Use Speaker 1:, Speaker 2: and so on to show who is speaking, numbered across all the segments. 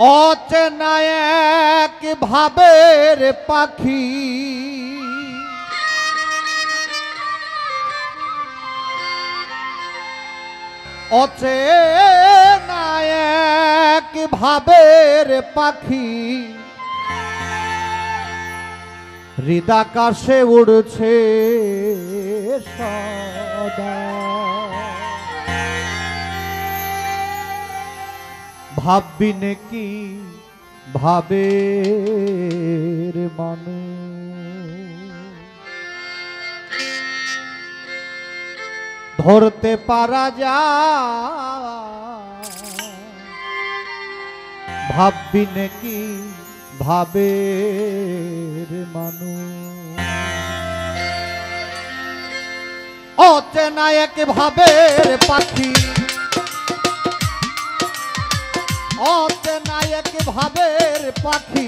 Speaker 1: অচেনা এক ভাবের পাখি অচেনা এক ভাবের পাখি হৃদাকাশে উড়ছে সদা ভাববি নাকি ভাবের মানুষ ধরতে পারা যায় ভাববি নাকি ভাবের মানুষ অচেনা এক ভাবের পাখি অচেনা এক ভাবের পাখি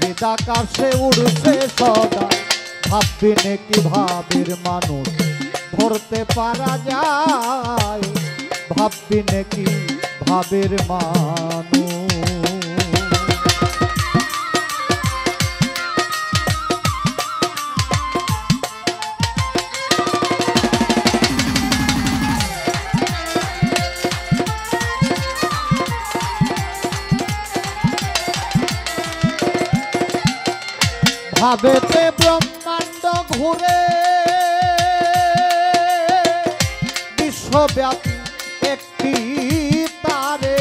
Speaker 1: হৃদাকাশে উড়ছে সদা ভাববি নাকি ভাবের মানুষ ধরতে পারা যায় ভাববি নাকি ভাবের মানুষ ভাবেতে ব্রহ্মাণ্ড ঘুরে বিশ্বব্যাপী একটি তারে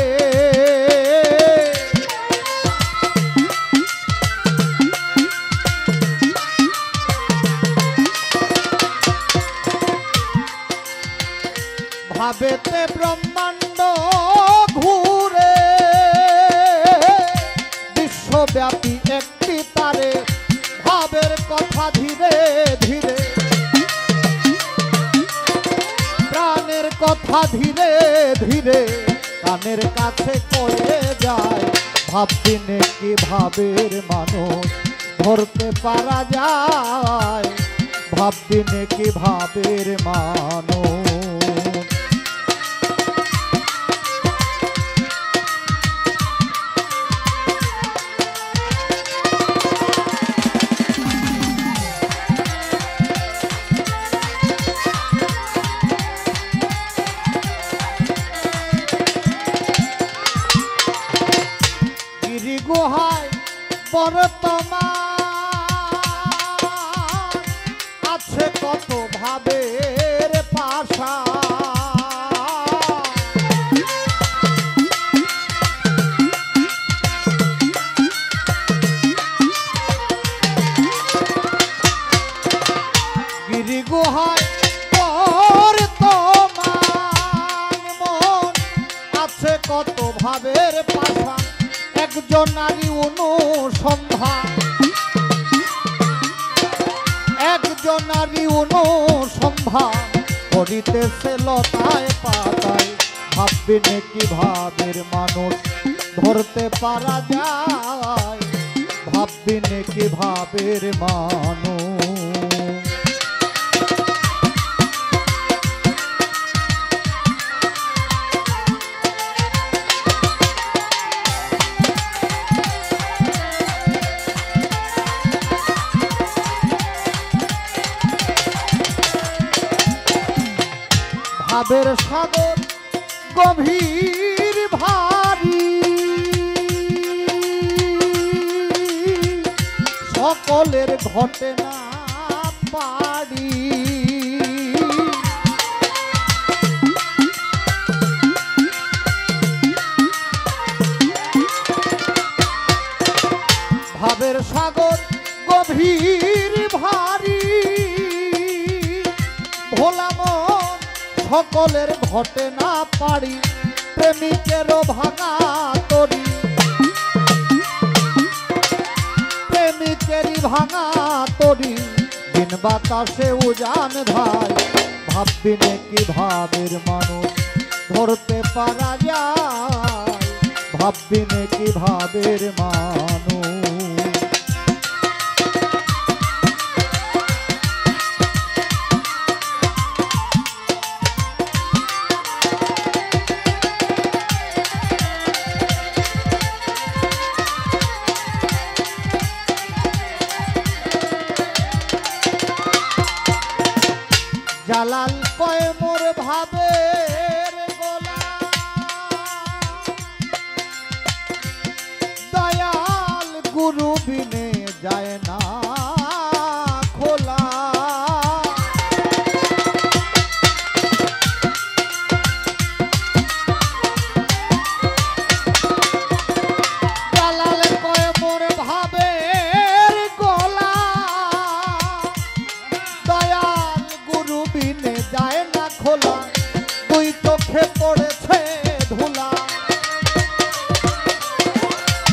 Speaker 1: ভাবেতে ব্রহ্মাণ্ড ঘুরে বিশ্বব্যাপী একটি তারে ভাবের কথা ধীরে ধীরে প্রাণের কথা ধীরে ধীরে কানের কাছে কয়ে যায় ভাববি নাকি ভাবের মানুষ ধরতে পারা যায় ভাববি নাকি ভাবের মানুষ গুহায় বর্তমান আছে কত ভাবের পাশা গিরি গুহায় বর্তমান মন আছে কত ভাবের পাশা একজন নারী অনুসন্ধান একজন নারী অনুসন্ধান করিতেছে লতায় পাতায় ভাববি নাকি ভাবের মানুষ ধরতে পারা যায় ভাববি নাকি ভাবের মানুষ ভাবের সাগর গভীর ভারী সকলের ঘটে না পারি ভাবের সাগর গভীর ভারী ভোলা মন সকলের ঘটে না পারি প্রেমিকেরও ভাঙা তরি প্রেমিকেরই ভাঙা তরি দিন বাতাসে উজান ধায় ভাববি নাকি ভাবের মানুষ ধরতে পারা যায় ভাববি নাকি ভাবের মানুষ ভাবিনে যায় না খোলা। জালালে কয় মোর ভাবের গলা, দয়াল গুরু বিনে যায় না খোলা। দুই চোখে পড়েছে ধুলা,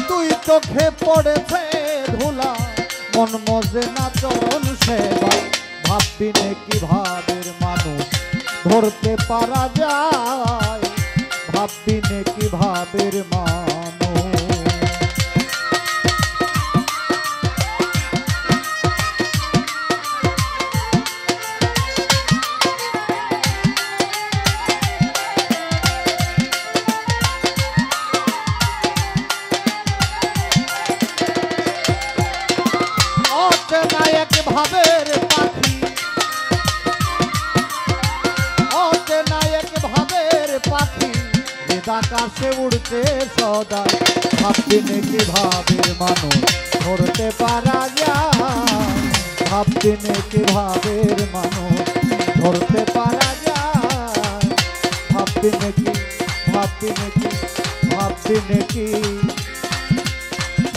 Speaker 1: দুই চোখে পড়েছে ধুলা, মন মজে না চরণ সেবা। ভাববিনে কি ভাবের মানুষ ধরতে পারা যায়, ভাববিনে কি ভাবের মানুষ। অচেনায়ক ভাবের পাখি, অচেনায়ক ভাবের পাখি, আকাশে উড়তে সদা। ভাববিনে কি ভাবের মানুষ ধরতে পারা যায়, ভাববিনে কি ভাবের মানুষ ধরতে পারা যায়। ভাববিনে কি, ভাববিনে কি, ভাববিনে কি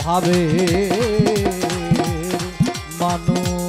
Speaker 1: ভাবের মানুষ।